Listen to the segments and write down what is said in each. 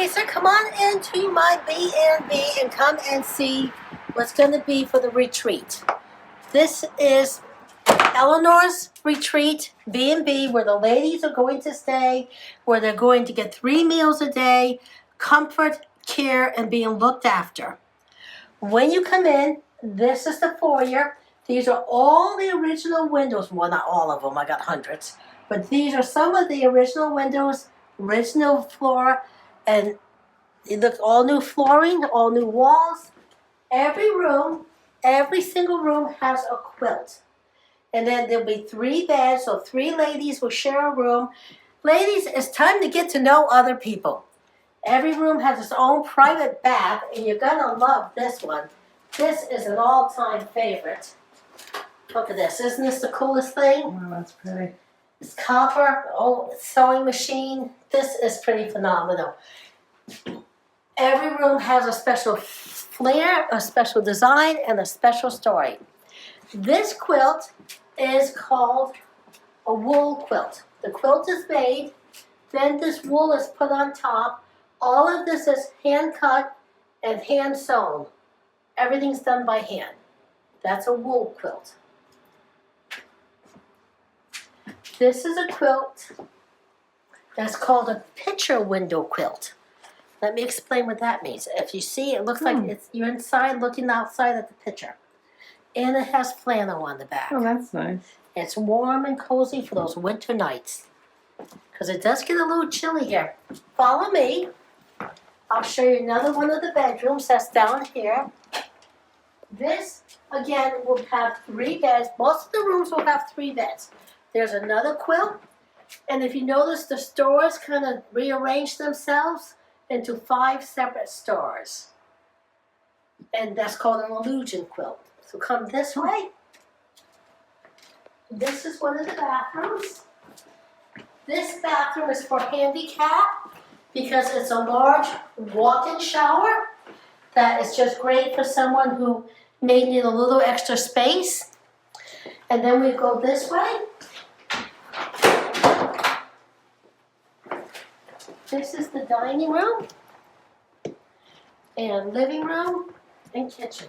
Okay, so come on into my B&B and come and see what's going to be for the retreat. This is Eleanor's retreat, B&B, where the ladies are going to stay, where they're going to get 3 meals a day, comfort, care, and being looked after. When you come in, this is the foyer. These are all the original windows. Well, not all of them. I got hundreds. But these are some of the original windows, original floor, and it looks all new flooring, all new walls. Every room, every single room has a quilt. And then there'll be 3 beds, so 3 ladies will share a room. Ladies, it's time to get to know other people. Every room has its own private bath, and you're gonna love this one. This is an all-time favorite. Look at this, isn't this the coolest thing? Wow, that's pretty. It's copper, sewing machine. This is pretty phenomenal. Every room has a special flair, a special design, and a special story. This quilt is called a wool quilt. The quilt is made, then this wool is put on top. All of this is hand cut and hand sewn. Everything's done by hand. That's a wool quilt. This is a quilt that's called a picture window quilt. Let me explain what that means. If you see, it looks like you're inside looking outside at the picture. And it has flannel on the back. Oh, that's nice. It's warm and cozy for those winter nights. Because it does get a little chilly here. Follow me. I'll show you another one of the bedrooms that's down here. This, again, will have 3 beds. Most of the rooms will have 3 beds. There's another quilt. And if you notice, the stores kind of rearrange themselves into 5 separate stores. And that's called an illusion quilt. So come this way. This is one of the bathrooms. This bathroom is for handicap because it's a large walk-in shower that is just great for someone who may need a little extra space. And then we go this way. This is the dining room and living room and kitchen.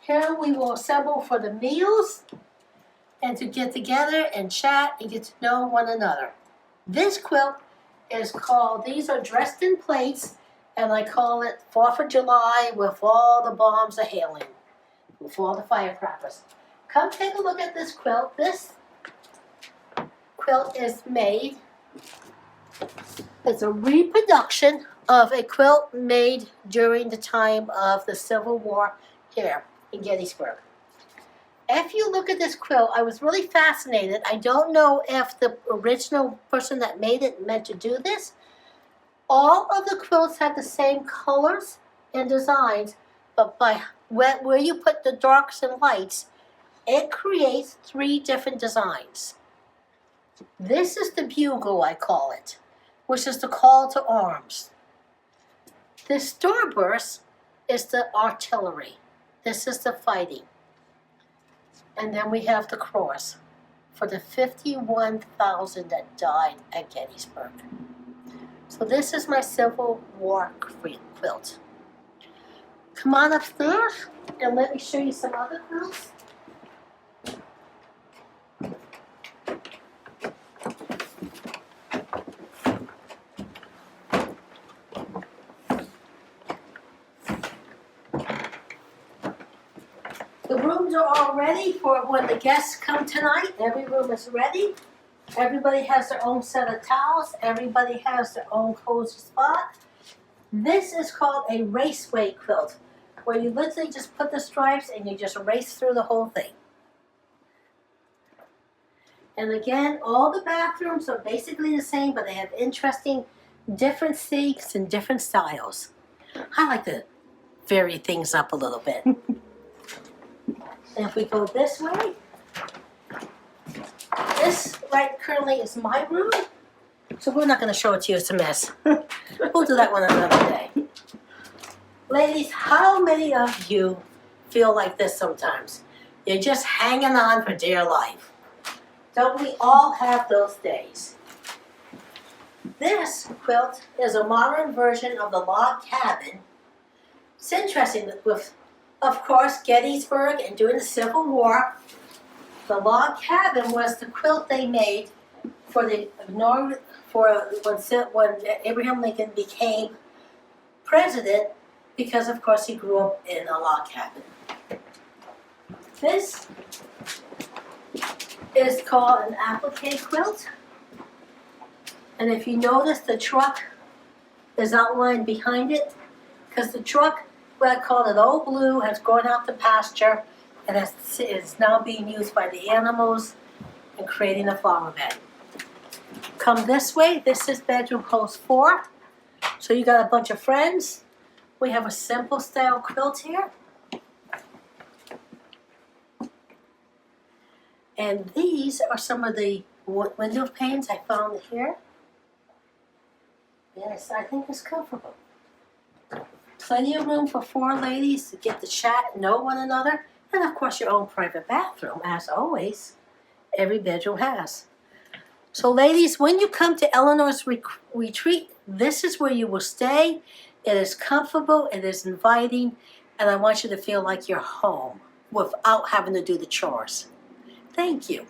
Here we will assemble for the meals and to get together and chat and get to know one another. This quilt is called, these are dressed in plates, and I call it 4th of July with all the bombs are hailing, with all the firecrackers. Come take a look at this quilt. This quilt is made, it's a reproduction of a quilt made during the time of the Civil War here in Gettysburg. If you look at this quilt, I was really fascinated. I don't know if the original person that made it meant to do this. All of the quilts have the same colors and designs, but by where you put the darks and lights, it creates 3 different designs. This is the bugle, I call it, which is the call to arms. This starburst is the artillery. This is the fighting. And then we have the cross for the 51,000 that died at Gettysburg. So this is my Civil War quilt. Come on upstairs and let me show you some other quilts. The rooms are all ready for when the guests come tonight. Every room is ready. Everybody has their own set of towels. Everybody has their own cozy spot. This is called a raceway quilt, where you literally just put the stripes and you just race through the whole thing. And again, all the bathrooms are basically the same, but they have interesting different sinks and different styles. I like to vary things up a little bit. And if we go this way, this right currently is my room. So we're not going to show it to you, it's a mess. We'll do that one another day. Ladies, how many of you feel like this sometimes? You're just hanging on for dear life. Don't we all have those days? This quilt is a modern version of the log cabin. It's interesting that with, of course, Gettysburg and during the Civil War, the log cabin was the quilt they made for when Abraham Lincoln became president, because of course he grew up in a log cabin. This is called an applique quilt. And if you notice, the truck is outlined behind it, because the truck, what I call it old blue, has gone out to pasture and is now being used by the animals and creating a flower bed. Come this way, this is bedroom host 4. So you got a bunch of friends. We have a simple style quilt here. And these are some of the window panes I found here. Yes, I think it's comfortable. Plenty of room for 4 ladies to get to chat and know one another. And of course your own private bathroom, as always. Every bedroom has. So ladies, when you come to Eleanor's retreat, this is where you will stay. It is comfortable, it is inviting, and I want you to feel like you're home without having to do the chores. Thank you.